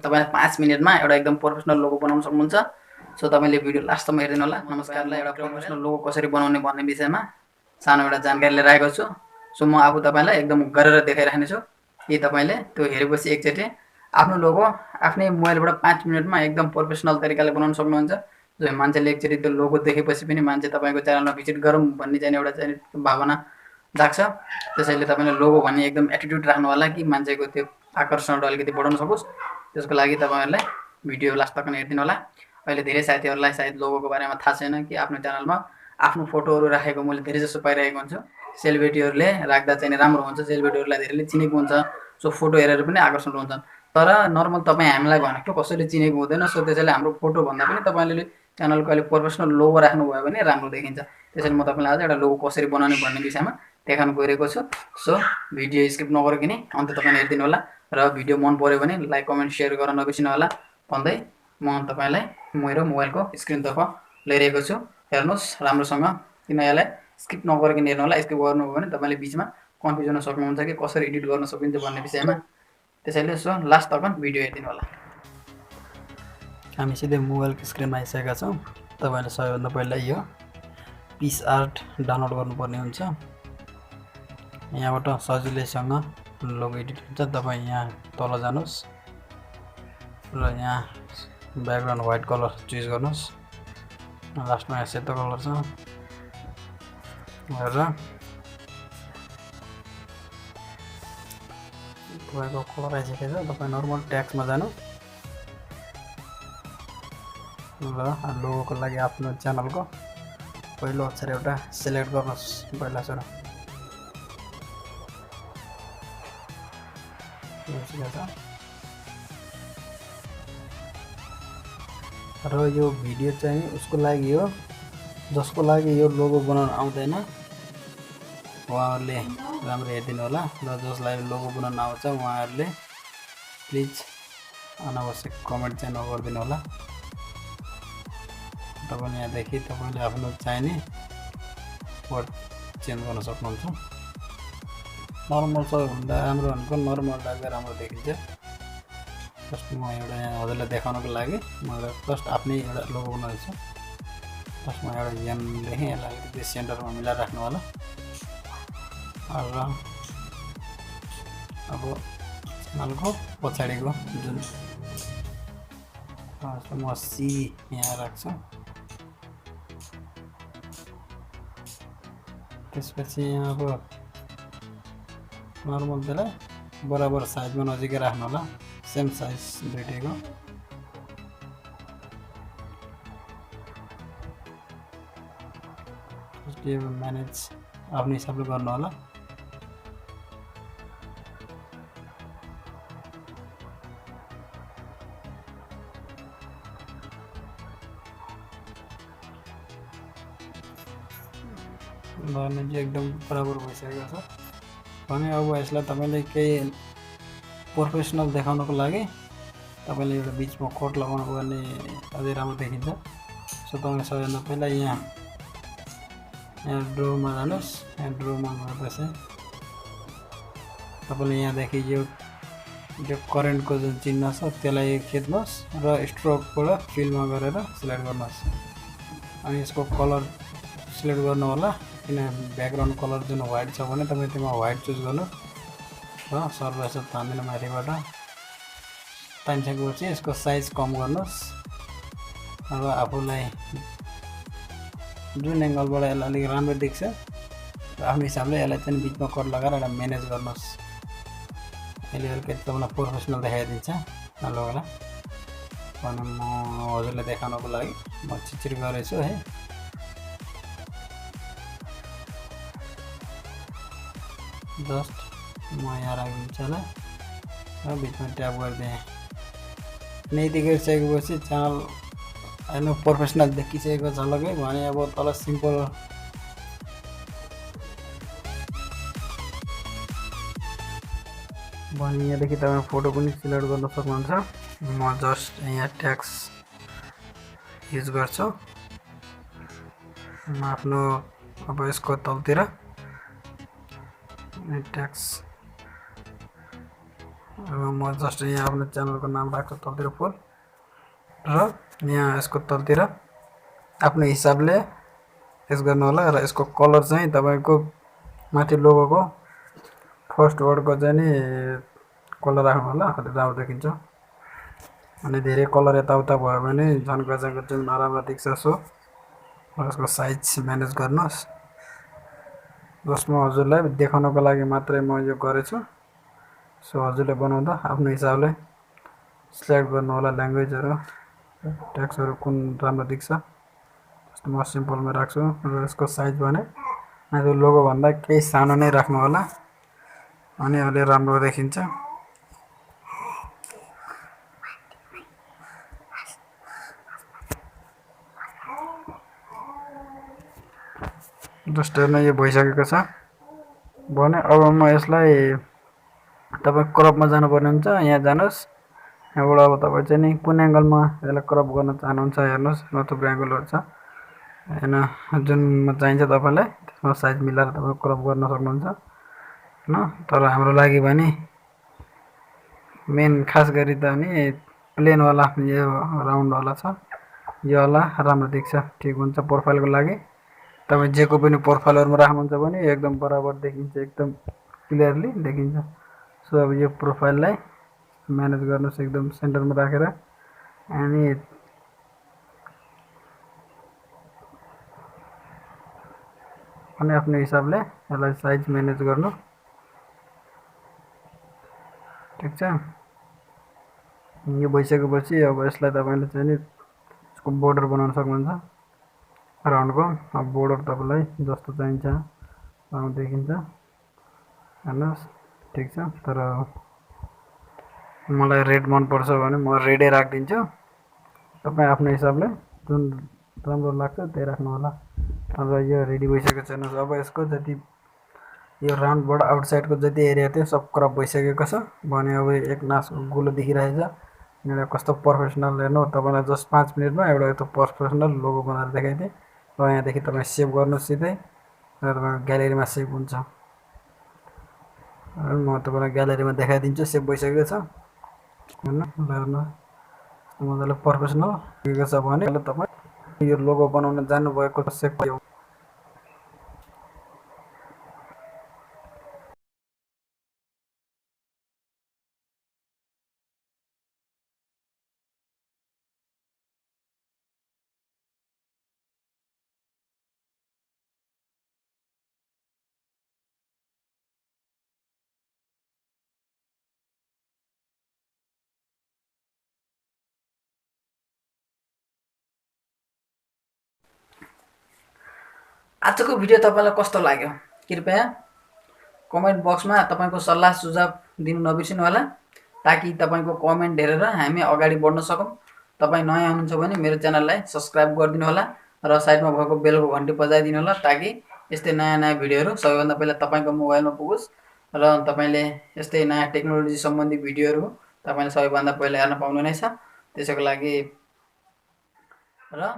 तपाईले 5 मिनेटमा एउटा एकदम प्रोफेसनल लोगो बनाउन सक्नुहुन्छ। सो तपाईले भिडियो लास्टसम्म हेरिदिनु होला। नमस्कारलाई एउटा प्रोफेसनल लोगो कसरी बनाउने भन्ने विषयमा सानो एउटा जानकारी लिएर आएको छु। सो म आफू तपाईलाई एकदम गरेर देखाइराख्ने छु कि तपाईले त्यो हेरेपछि एकचोटि आफ्नो लोगो आफ्नै मोबाइलबाट 5 मिनेटमा एकदम प्रोफेसनल तरिकाले बनाउन सक्नुहुन्छ। जो मान्छेले एकचोटि त्यो लोगो देखेपछि पनि मान्छे तपाईको च्यानलमा भिजिट गरौँ भन्ने चाहिँ एउटा चाहिँ भावना जाग्छ। त्यसैले तपाईले लोगो भन्ने एकदम एटिट्युड राख्नु होला कि मान्छेको त्यो आकर्षण अलिकति बढाउन सकोस्। त्यसको लागि तपाईहरुलाई भिडियो लास्ट तक हेरिदिनु होला। अहिले धेरै साथीहरुलाई सायद लोगोको बारेमा थाहा छैन कि आफ्नो च्यानलमा आफ्नो फोटोहरु राखेको मैले धेरै जसो पाइरहेको हुन्छु। सेलिब्रिटीहरुले राख्दा चाहिँ राम्रो हुन्छ, सेलिब्रिटीहरुलाई धेरैले चिनेको हुन्छ। सो फोटो हेरेर पनि आकर्षण हुन्छन्। तर नर्मल तपाई हामीलाई भनेको कसैले चिनेको हुँदैन। सो त्यसैले हाम्रो फोटो भन्दा पनि तपाईले च्यानलको अलि प्रोफेसनल लोगो राख्नु भयो भने राम्रो देखिन्छ। त्यसैले म तपाईलाई आज एउटा लोगो कसरी बनाउने भन्ने विषयमा देखाउन गइरहेको छु। सो भिडियो स्किप नगरिकन अन्त तपाईले हेरिदिनु होला र भिडियो मन पर्यो भने लाइक कमेन्ट शेयर गर्न नबिर्सनु होला भन्दै म तपाईलाई मेरो मोबाइलको स्क्रिनतर्फ ल्याइरहेको छु। हेर्नुस् राम्रोसँग, किन यसलाई स्किप नगरिकन हेर्नु होला। स्किप गर्नुभयो भने तपाईले बीचमा कन्फ्युज हुन सक्नुहुन्छ कि कसरी एडिट गर्न सकिन्छ भन्ने विषयमा। त्यसैले सो लास्ट तक भिडियो हेरिदिनु होला। हामी सिधै मोबाइलको स्क्रिनमा आइसकेका छौँ। तपाईले सबैभन्दा पहिला यो पिस आर्ट डाउनलोड गर्नुपर्ने हुन्छ। यहाँबाट सजिलैसँग लोगो एडिट हुन्छ। तपाई यहाँ तल जानुस् र यहाँ ब्याकग्राउन्ड व्हाइट कलर चुज गर्नुस्। लास्टमा यहाँ सेतो कलर छ र तपाईको कलर आइसकेको छ। तपाई नर्मल ट्याक्समा जानु र लोगोको लागि आफ्नो च्यानलको पहिलो अक्षर एउटा सिलेक्ट गर्नुस्। पहिला सुरु र यो भिडियो चाहिँ उसको लागि हो जसको लागि यो लोगो बनाउन आउँदैन। उहाँहरुले राम्रो हेरिदिनु होला र जसलाई लोगो बनाउन आउँछ उहाँहरुले प्लिज अनावश्यक कमेन्ट चाहिँ नगरिदिनु होला। तपाईले यहाँ देखि तपाईले आफ्नो चाहिने वर्ड चेन्ज गर्न सक्नुहुन्छ। नर्मल सबैभन्दा राम्रो भनेको नर्मल राख्दा राम्रो देखिन्छ। फर्स्ट म एउटा यहाँ हजुरलाई देखाउनको लागि म फर्स्ट आफ्नै एउटा लोगो बनाउँछु। फर्स्टमा एउटा एम लेखेँ, यसलाई अलिकति सेन्टरमा मिलाएर राख्नु होला। र अब च्यानलको पछाडिको जुन म सी यहाँ राख्छु। त्यसपछि यहाँ अब नर्मल त्यसलाई बराबर साइजमा नजिकै राख्नु होला। Same size दुईटैको। म्यानेज आफ्नो हिसाबले गर्नु होला। चाहिँ एकदम बराबर भइसकेको छ भने अब यसलाई तपाईले केही प्रोफेसनल देखाउनको लागि तपाईले एउटा बीचमा कोट लगाउनु पर्ने अझै राम्रो देखिन्छ। सो तपाईले सबैभन्दा पहिला यहाँ ड्रोमा जानुस्। यहाँ ड्रोमा गएपछि तपाईले यहाँ देखि यो करेन्टको जुन चिन्ह छ त्यसलाई खिच्नुस् र स्ट्रोकबाट फिलमा गरेर सिलेक्ट गर्नुस्। अनि यसको कलर सिलेक्ट गर्नु होला। किन ब्याकग्राउन्ड कलर जुन व्हाइट छ भने तपाईँ त्यसमा व्हाइट चुज गर्नु र सर्वैस तान्दिनु माथिबाट। तानिसकेपछि यसको साइज कम गर्नुस् र आफूलाई जुन एङ्गलबाट यसलाई अलिक राम्रो देख्छ र आफ्नो हिसाबले यसलाई चाहिँ बिचमा कट लगाएर एउटा म्यानेज गर्नुस्। यसले अलिकति तपाईँलाई प्रोफेसनल देखाइदिन्छ लोगोलाई। भने म हजुरलाई देखाउनको लागि म चिचिर गरेछु है। जस्ट म यहाँ राखिदिन्छु होला र बिचमा ट्याप गरिदिएँ। यति गरिसकेपछि च्यानल होइन प्रोफेसनल देखिसकेको छ लगे भने अब तल सिम्पल भने यहाँदेखि तपाईँ फोटो पनि सिलेक्ट गर्न सक्नुहुन्छ। म जस्ट यहाँ ट्याक्स युज गर्छु। म आफ्नो अब यसको तलतिर ट्याक्स म जस्ट यहाँ आफ्नो च्यानलको नाम राख्छु तलतिर फुल र यहाँ यसको तलतिर आफ्नो हिसाबले यस गर्नु होला र यसको कलर चाहिँ तपाईको माथि लोगोको फर्स्ट वर्डको चाहिँ नि कलर राख्नु होला अलि राम्रो देखिन्छ अनि धेरै कलर यताउता भयो भने झन् गजको जुन नराम्रो देख्छ सो यसको साइज म्यानेज गर्नुहोस् जसमा हजुरलाई देखाउनको लागि मात्रै म यो गरेछु सो हजुरले बनाउँदा आफ्नो हिसाबले सिलेक्ट गर्नु होला ल्याङ्ग्वेजहरू टेक्स्टहरू कुन राम्रो देख्छ जस्तो म सिम्पलमा राख्छु र यसको साइज भने माथि लोगो भन्दा केही सानो नै राख्नु होला अनि अलि राम्रो देखिन्छ जस्ट हेर्न यो भइसकेको छ भने अब म यसलाई तपाईँ क्रपमा जानुपर्ने हुन्छ यहाँ जानुहोस् यहाँबाट अब तपाईँ चाहिँ नि कुन एङ्गलमा यसलाई क्रप गर्न चाहनुहुन्छ हेर्नुहोस् न थुप्रै एङ्गलहरू छ होइन जुनमा चाहिन्छ तपाईँलाई त्यसमा साइज मिलाएर तपाईँ क्रप गर्न सक्नुहुन्छ होइन तर हाम्रो लागि भने मेन खास गरी त नि प्लेनवाला यो राउन्डवाला छ यो वाला राम्रो देख्छ ठिक हुन्छ प्रोफाइलको लागि तपाईँ जेको पनि प्रोफाइलहरूमा राख्नुहुन्छ भने एकदम बराबर देखिन्छ एकदम क्लियरली देखिन्छ सो अब यो प्रोफाइललाई म्यानेज गर्नुहोस् एकदम सेन्टरमा राखेर अनि आफ्नो हिसाबले यसलाई साइज म्यानेज गर्नु ठिक छ यो भइसकेपछि अब यसलाई तपाईँले चाहिँ नि यसको बोर्डर बनाउन सक्नुहुन्छ राउन्डको अब बोर्डर तपाईँलाई जस्तो चाहिन्छ देखिन्छ हेर्नुहोस् ठिक छ तर मलाई रेड मनपर्छ भने म रेडै राखिदिन्छु तपाईँ आफ्नो हिसाबले जुन राम्रो लाग्छ त्यही राख्नु होला अब यो रेडी भइसकेको छैन अब यसको जति यो राउन्डबाट आउटसाइडको जति एरिया थियो सब क्रप भइसकेको छ भने अब एक नासको गोलो देखिरहेछ एउटा कस्तो प्रोफेसनल हेर्नु तपाईँलाई जस्ट 5 मिनटमा एउटा यस्तो प्रोफेसनल लोगो बनाएर देखाइदिएँ र यहाँदेखि तपाईँ सेभ गर्नु सिधै र तपाईँको ग्यालेरीमा सेभ हुन्छ म तपाईँलाई ग्यालेरीमा देखाइदिन्छु सेभ भइसकेको छ हेर्नु मजाले प्रोफेसनल पुगेको छ भने तपाईँ यो लोगो बनाउन जान्नुभएको सेभ भयो आजको भिडियो तपाईँलाई कस्तो लाग्यो कृपया कमेन्ट बक्समा तपाईँको सल्लाह सुझाव दिनु नबिर्सिनु होला ताकि तपाईँको कमेन्ट हेरेर हामी अगाडि बढ्न सकौँ तपाईँ नयाँ हुनुहुन्छ भने मेरो च्यानललाई सब्सक्राइब गरिदिनु होला र साइडमा भएको बेलको घन्टी बजाइदिनु होला ताकि यस्तै नयाँ नयाँ भिडियोहरू सबैभन्दा पहिला तपाईँको मोबाइलमा पुगोस् र तपाईँले यस्तै नयाँ टेक्नोलोजी सम्बन्धी भिडियोहरू तपाईँले सबैभन्दा पहिला हेर्न पाउनुहुनेछ त्यसैको लागि र